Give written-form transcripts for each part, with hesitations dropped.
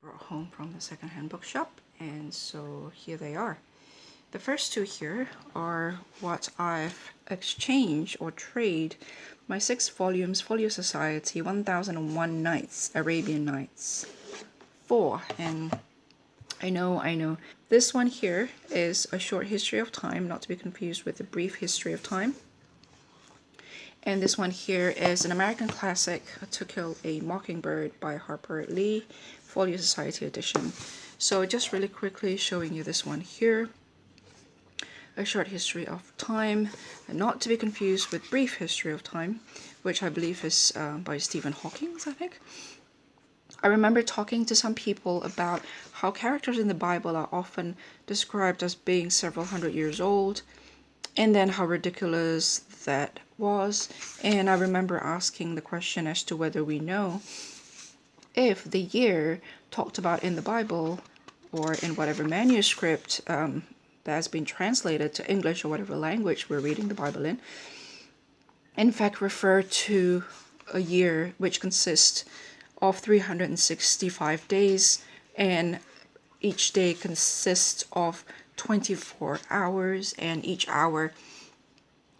brought home from the secondhand bookshop, and so here they are. The first two here are what I've exchanged or trade my 6 volumes Folio Society 1001 Nights, Arabian Nights for. And I know. This one here is A Short History of Time, not to be confused with A Brief History of Time. And this one here is an American classic, To Kill a Mockingbird by Harper Lee, Folio Society edition. So just really quickly showing you this one here, A Short History of Time, and not to be confused with Brief History of Time, which I believe is by Stephen Hawking, I think. I remember talking to some people about how characters in the Bible are often described as being several hundred years old, and then how ridiculous that was. And I remember asking the question as to whether we know if the year talked about in the Bible or in whatever manuscript that has been translated to English or whatever language we're reading the Bible in fact refer to a year which consists of 365 days, and each day consists of 24 hours, and each hour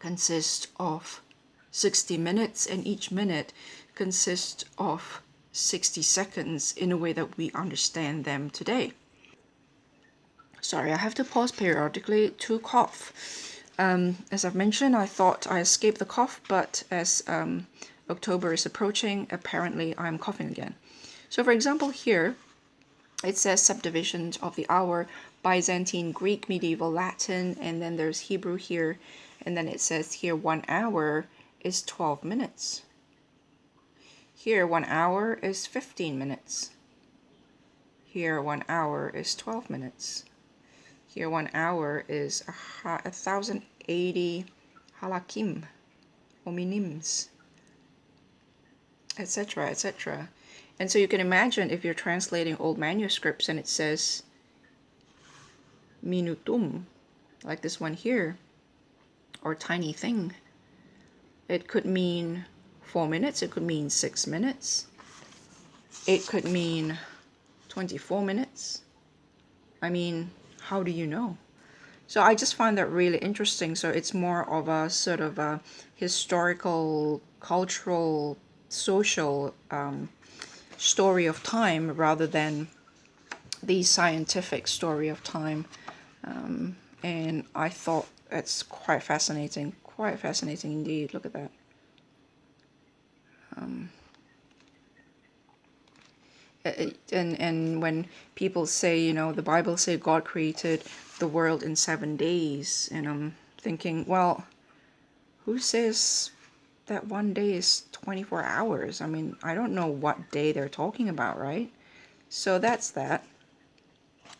consists of 60 minutes, and each minute consists of 60 seconds in a way that we understand them today. Sorry, I have to pause periodically to cough. As I've mentioned, I thought I escaped the cough, but as October is approaching, apparently I'm coughing again. So for example here, it says subdivisions of the hour: Byzantine, Greek, medieval, Latin, and then there's Hebrew here, and then it says here 1 hour is 12 minutes. Here 1 hour is 15 minutes. Here 1 hour is 12 minutes. Here 1 hour is 1,080 halakim, or minims, etc., etc. And so you can imagine if you're translating old manuscripts and it says minutum, like this one here, or tiny thing, it could mean 4 minutes, it could mean 6 minutes, it could mean 24 minutes. I mean, how do you know? So I just find that really interesting. So it's more of a sort of a historical, cultural, social story of time rather than the scientific story of time. And I thought it's quite fascinating indeed. Look at that. And when people say, you know, the Bible say God created the world in 7 days, and I'm thinking, well, who says that one day is 24 hours? I mean, I don't know what day they're talking about, right? So that's that.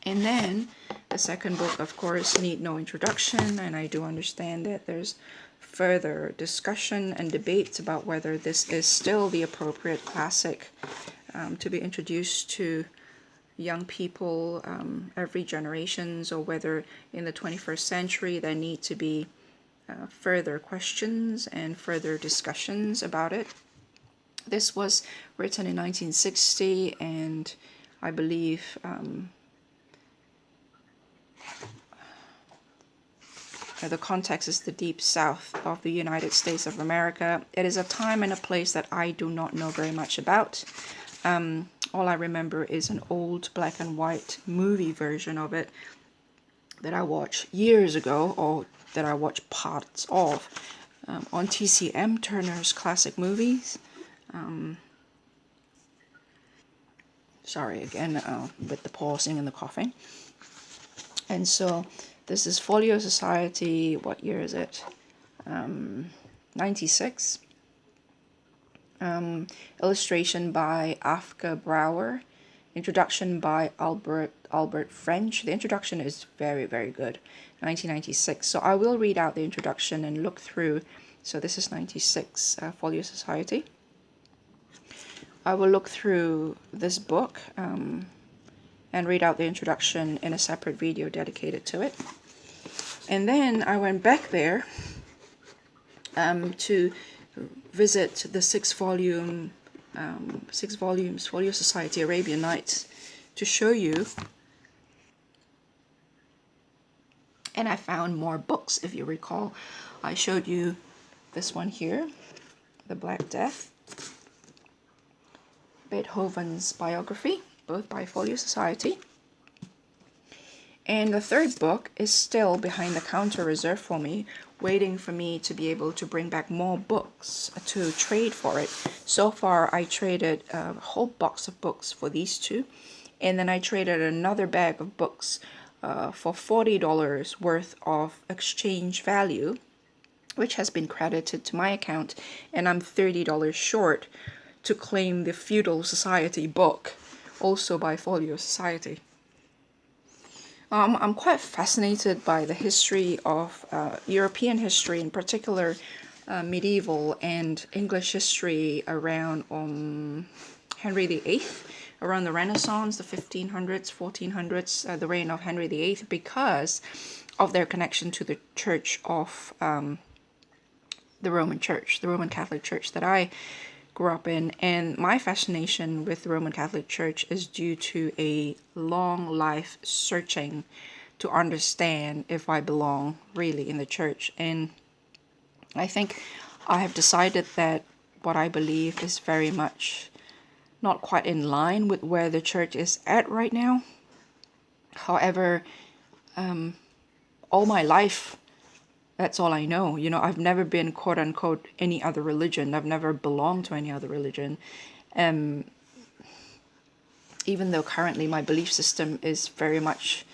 And then the second book, of course, need no introduction, and I do understand that there's further discussion and debates about whether this is still the appropriate classic to be introduced to young people, every generations, or whether in the 21st century there need to be further questions and further discussions about it. This was written in 1960, and I believe the context is the deep south of the United States of America. It is a time and a place that I do not know very much about. All I remember is an old black and white movie version of it that I watched years ago, or that I watched parts of, on TCM, Turner's Classic Movies. Sorry again with the pausing and the coughing. And so this is Folio Society, what year is it? 96. Illustration by Afka Brouwer. Introduction by Albert French. The introduction is very, very good. 1996. So I will read out the introduction and look through. So this is 96, Folio Society. I will look through this book and read out the introduction in a separate video dedicated to it. And then I went back there to visit the 6 volumes Folio Society Arabian Nights to show you. And I found more books. If you recall, I showed you this one here, The Black Death, Beethoven's biography, both by Folio Society. And the third book is still behind the counter reserved for me, waiting for me to be able to bring back more books to trade for it. So far, I traded a whole box of books for these two. And then I traded another bag of books for $40 worth of exchange value, which has been credited to my account. And I'm $30 short to claim the Feudal Society book, also by Folio Society. I'm quite fascinated by the history of European history, in particular medieval and English history around Henry VIII, around the Renaissance, the 1500s, 1400s, the reign of Henry VIII, because of their connection to the Church of the Roman Church, the Roman Catholic Church that I grew up in. And my fascination with the Roman Catholic Church is due to a long life searching to understand if I belong really in the church. And I think I have decided that what I believe is very much not quite in line with where the church is at right now. However, all my life, that's all I know. You know, I've never been quote unquote any other religion. I've never belonged to any other religion. Even though currently my belief system is very much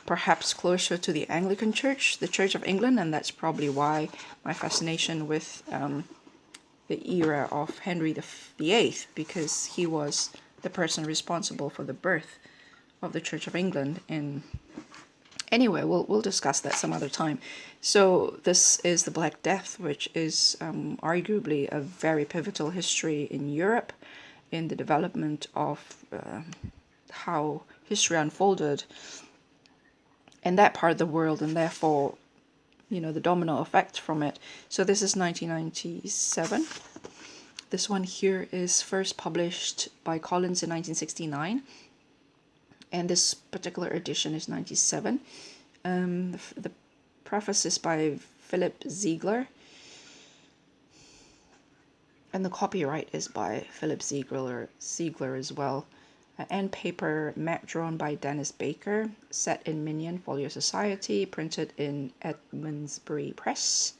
perhaps closer to the Anglican Church, the Church of England, and that's probably why my fascination with the era of Henry VIII, because he was the person responsible for the birth of the Church of England. And anyway, we'll discuss that some other time. So this is the Black Death, which is arguably a very pivotal history in Europe, in the development of how history unfolded in that part of the world, and therefore, you know, the domino effect from it. So this is 1997. This one here is first published by Collins in 1969. And this particular edition is 97. The preface is by Philip Ziegler. And the copyright is by Philip Ziegler as well. And paper map drawn by Dennis Baker, set in Minion, Folio Society, printed in Edmondsbury Press.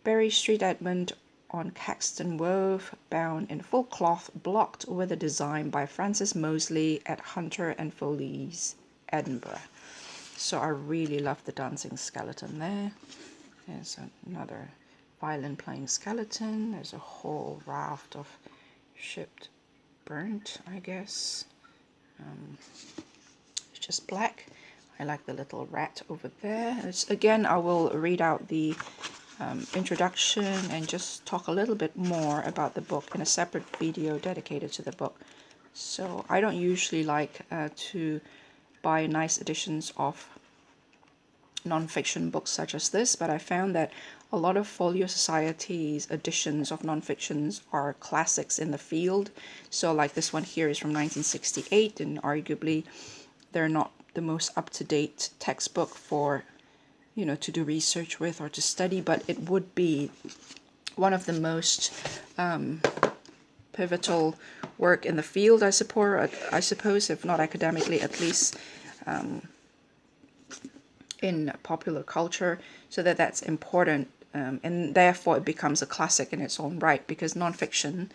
Berry Street, Edmund, on Caxton Wove, bound in full cloth, blocked with a design by Francis Mosley at Hunter and Foley's, Edinburgh. So I really love the dancing skeleton there. There's another violin playing skeleton. There's a whole raft of shipped burnt, I guess. It's just black. I like the little rat over there. Again, I will read out the introduction and just talk a little bit more about the book in a separate video dedicated to the book. So I don't usually like to buy nice editions of non-fiction books such as this, but I found that a lot of Folio Society's editions of non-fictions are classics in the field. So like this one here is from 1968, and arguably they're not the most up-to-date textbook for, you know, to do research with or to study, but it would be one of the most pivotal work in the field, I suppose, if not academically, at least in popular culture, so that's important, and therefore it becomes a classic in its own right, because nonfiction,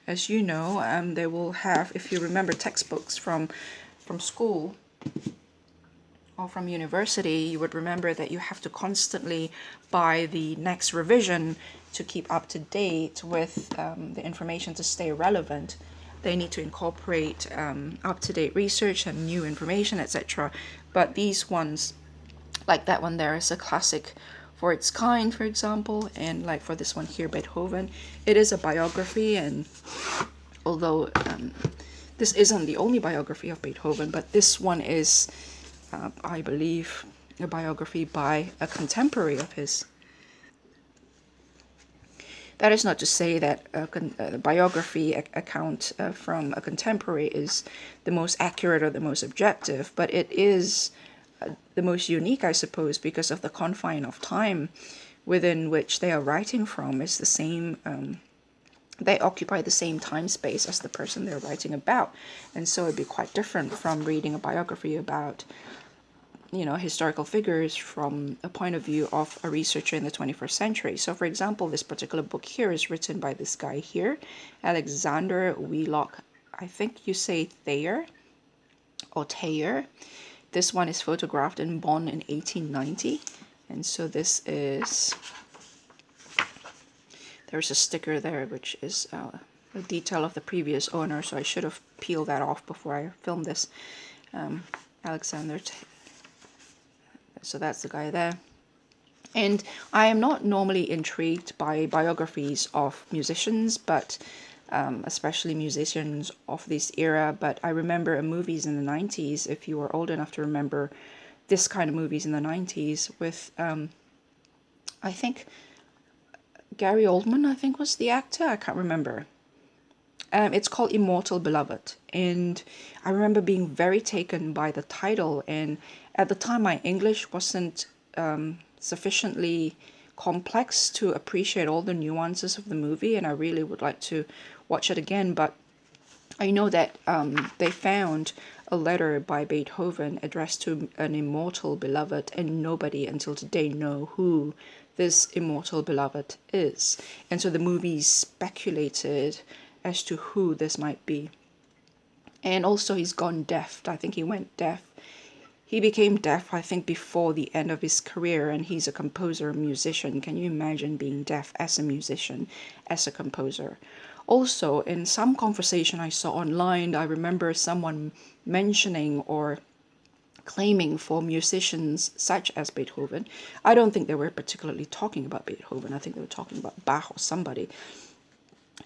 as you know, they will have, if you remember textbooks from school or from university, you would remember that you have to constantly buy the next revision to keep up to date with the information to stay relevant. They need to incorporate up-to-date research and new information, etc. But these ones, like that one there, is a classic for its kind, for example, and like for this one here, Beethoven, it is a biography, and although this isn't the only biography of Beethoven, but this one is, I believe, a biography by a contemporary of his. That is not to say that a biography account from a contemporary is the most accurate or the most objective, but it is the most unique, I suppose, because of the confine of time within which they are writing from. Is the same. They occupy the same time space as the person they're writing about, and so it'd be quite different from reading a biography about, you know, historical figures from a point of view of a researcher in the 21st century. So for example, this particular book here is written by this guy here, Alexander Wheelock. I think you say Thayer or Taylor. This one is photographed in Bonn in 1890. And so this is, there's a sticker there, which is a detail of the previous owner. So I should have peeled that off before I filmed this. Alexander. So that's the guy there. And I am not normally intrigued by biographies of musicians, but especially musicians of this era. But I remember movies in the 90s, if you are old enough to remember this kind of movies in the 90s, with, I think, Gary Oldman, I think was the actor. I can't remember. It's called Immortal Beloved. And I remember being very taken by the title. And at the time, my English wasn't sufficiently complex to appreciate all the nuances of the movie, and I really would like to watch it again. But I know that they found a letter by Beethoven addressed to an immortal beloved, and nobody until today know who this immortal beloved is. And so the movie speculated as to who this might be. And also he's gone deaf. I think he went deaf. He became deaf, I think, before the end of his career, and he's a composer, musician. Can you imagine being deaf as a musician, as a composer? Also, in some conversation I saw online, I remember someone mentioning or claiming for musicians such as Beethoven. I don't think they were particularly talking about Beethoven. I think they were talking about Bach or somebody,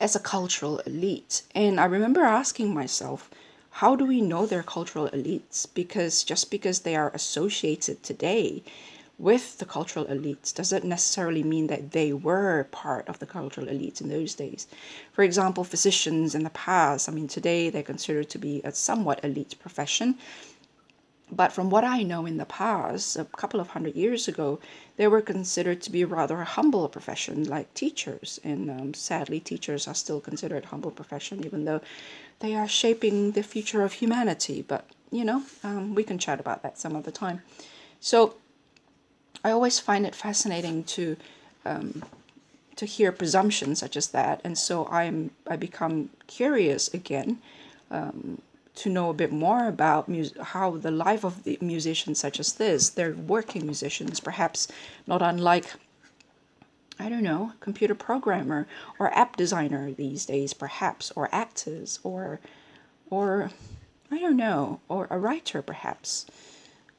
as a cultural elite. And I remember asking myself, how do we know they're cultural elites? Because just because they are associated today with the cultural elites doesn't necessarily mean that they were part of the cultural elites in those days. For example, physicians in the past, I mean, today they're considered to be a somewhat elite profession. But from what I know in the past, a couple of 100 years ago, they were considered to be rather a humble profession, like teachers. And sadly, teachers are still considered a humble profession, even though they are shaping the future of humanity. But, you know, we can chat about that some other time. So I always find it fascinating to hear presumptions such as that. And so I become curious again, to know a bit more about how the life of the musicians such as this, they're working musicians, perhaps not unlike, I don't know, computer programmer or app designer these days, perhaps, or actors, or I don't know, or a writer perhaps,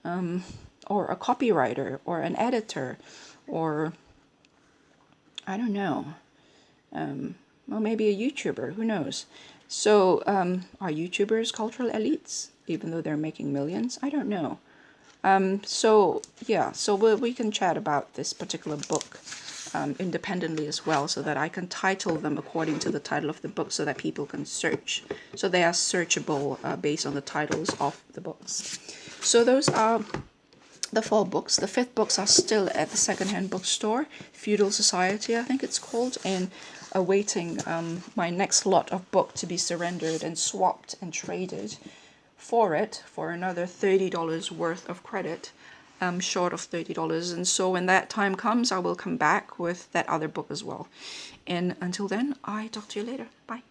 or a copywriter, or an editor, or I don't know, well, maybe a YouTuber, who knows. So are YouTubers cultural elites, even though they're making millions? I don't know. So yeah, so we can chat about this particular book independently as well, so that I can title them according to the title of the book, so that people can search. So they are searchable based on the titles of the books. So those are the 4 books. The 5th books are still at the Secondhand Bookstore, Feudal Society, I think it's called, and awaiting my next lot of book to be surrendered and swapped and traded for it for another $30 worth of credit, short of $30. And so when that time comes, I will come back with that other book as well. And until then, I talk to you later. Bye.